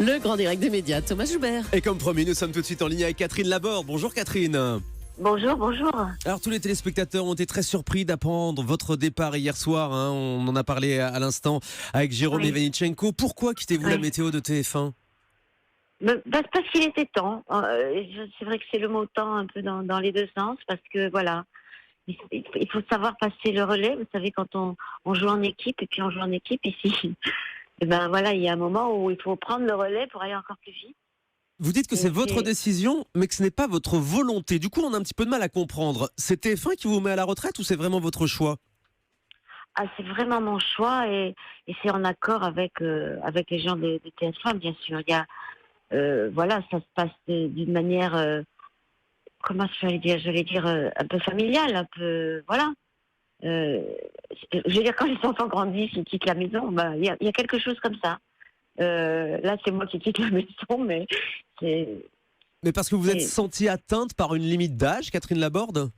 Le grand direct des médias, Thomas Joubert. Et comme promis, nous sommes tout de suite en ligne avec Catherine Laborde. Bonjour Catherine. Bonjour, bonjour. Alors tous les téléspectateurs ont été très surpris d'apprendre votre départ hier soir. On en a parlé à l'instant avec Jérôme Ivanichenko. Pourquoi quittez-vous la météo de TF1 ? Parce qu'il était temps. C'est vrai que c'est le mot temps un peu dans les deux sens, parce que voilà, il faut savoir passer le relais. Vous savez, quand on joue en équipe, et puis on joue en équipe ici, et ben voilà, il y a un moment où il faut prendre le relais pour aller encore plus vite. Vous dites que c'est votre décision, mais que ce n'est pas votre volonté. Du coup, on a un petit peu de mal à comprendre. C'est TF1 qui vous met à la retraite ou c'est vraiment votre choix ? Ah, c'est vraiment mon choix et c'est en accord avec les gens de TF1, bien sûr. Il y a, voilà, ça se passe d'une manière, comment je vais dire, un peu familiale, un peu, voilà. Je veux dire, quand les enfants grandissent, ils quittent la maison, ben, il y a quelque chose comme ça. Là, c'est moi qui quitte la maison, mais c'est... Mais parce que vous êtes sentie atteinte par une limite d'âge, Catherine Laborde ?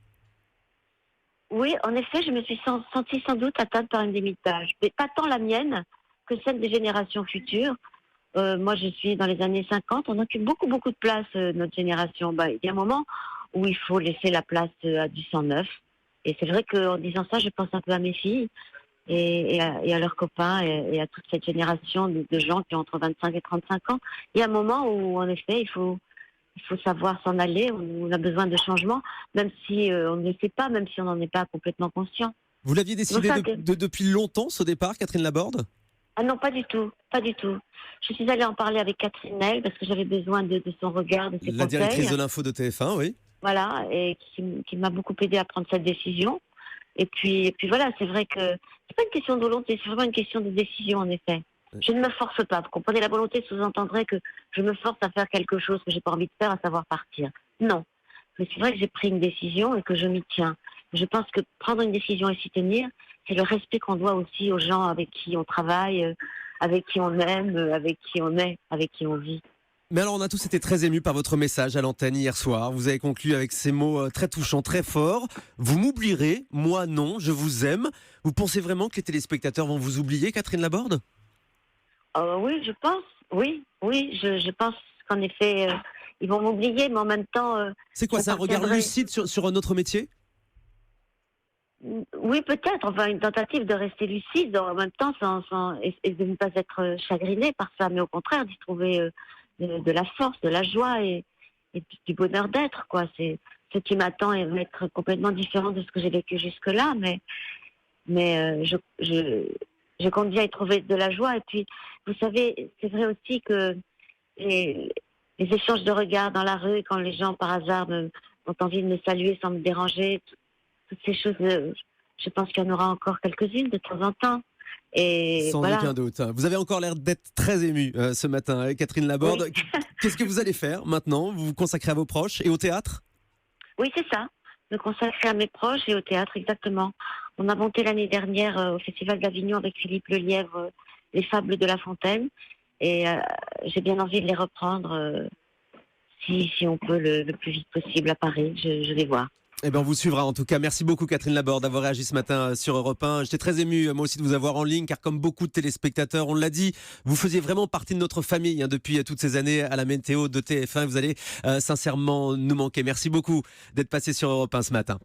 Oui, en effet, je me suis sentie sans doute atteinte par une limite d'âge. Mais pas tant la mienne que celle des générations futures. Moi, je suis dans les années 50. On occupe beaucoup de place, notre génération. Il y a un moment où il faut laisser la place à du 109. Et c'est vrai qu'en disant ça, je pense un peu à mes filles et à leurs copains et à toute cette génération de gens qui ont entre 25 et 35 ans. Il y a un moment où, en effet, il faut savoir s'en aller. On a besoin de changement, même si on ne le sait pas, même si on n'en est pas complètement conscient. Vous l'aviez décidé depuis longtemps, ce départ, Catherine Laborde ? Ah non, pas du tout. Je suis allée en parler avec Catherine Nel parce que j'avais besoin de son regard, de ses conseils. La directrice de l'info de TF1, oui. Voilà, et qui m'a beaucoup aidée à prendre cette décision. Et puis voilà, c'est vrai que c'est pas une question de volonté, c'est vraiment une question de décision, en effet. Je ne me force pas. Vous comprenez, la volonté sous-entendrait que je me force à faire quelque chose que j'ai pas envie de faire, à savoir partir. Non. Mais c'est vrai que j'ai pris une décision et que je m'y tiens. Je pense que prendre une décision et s'y tenir, c'est le respect qu'on doit aussi aux gens avec qui on travaille, avec qui on aime, avec qui on est, avec qui on vit. Mais alors, on a tous été très émus par votre message à l'antenne hier soir. Vous avez conclu avec ces mots très touchants, très forts. Vous m'oublierez, moi non, je vous aime. Vous pensez vraiment que les téléspectateurs vont vous oublier, Catherine Laborde ? Oui, je pense. Oui, je pense qu'en effet, ils vont m'oublier, mais en même temps... c'est quoi, c'est un regard lucide sur un autre métier ? Oui, peut-être. Enfin, une tentative de rester lucide, en même temps, et de ne pas être chagriné par ça, mais au contraire, d'y trouver de la force, de la joie et du bonheur d'être, quoi. C'est ce qui m'attend et va être complètement différent de ce que j'ai vécu jusque-là, mais je compte bien y trouver de la joie. Et puis, vous savez, c'est vrai aussi que les échanges de regards dans la rue, quand les gens, par hasard, ont envie de me saluer sans me déranger, toutes ces choses, je pense qu'il y en aura encore quelques-unes de temps en temps. Et sans voilà. aucun doute. Vous avez encore l'air d'être très émue ce matin, Catherine Laborde. Oui. Qu'est-ce que vous allez faire maintenant ? Vous vous consacrez à vos proches et au théâtre ? Oui, c'est ça. Me consacrer à mes proches et au théâtre, exactement. On a monté l'année dernière au Festival d'Avignon avec Philippe Lelièvre les Fables de La Fontaine. Et j'ai bien envie de les reprendre si on peut le plus vite possible à Paris. Je vais voir. Eh bien, on vous suivra en tout cas. Merci beaucoup Catherine Laborde d'avoir réagi ce matin sur Europe 1. J'étais très ému moi aussi de vous avoir en ligne car comme beaucoup de téléspectateurs, on l'a dit, vous faisiez vraiment partie de notre famille depuis toutes ces années à la météo de TF1. Vous allez sincèrement nous manquer. Merci beaucoup d'être passé sur Europe 1 ce matin.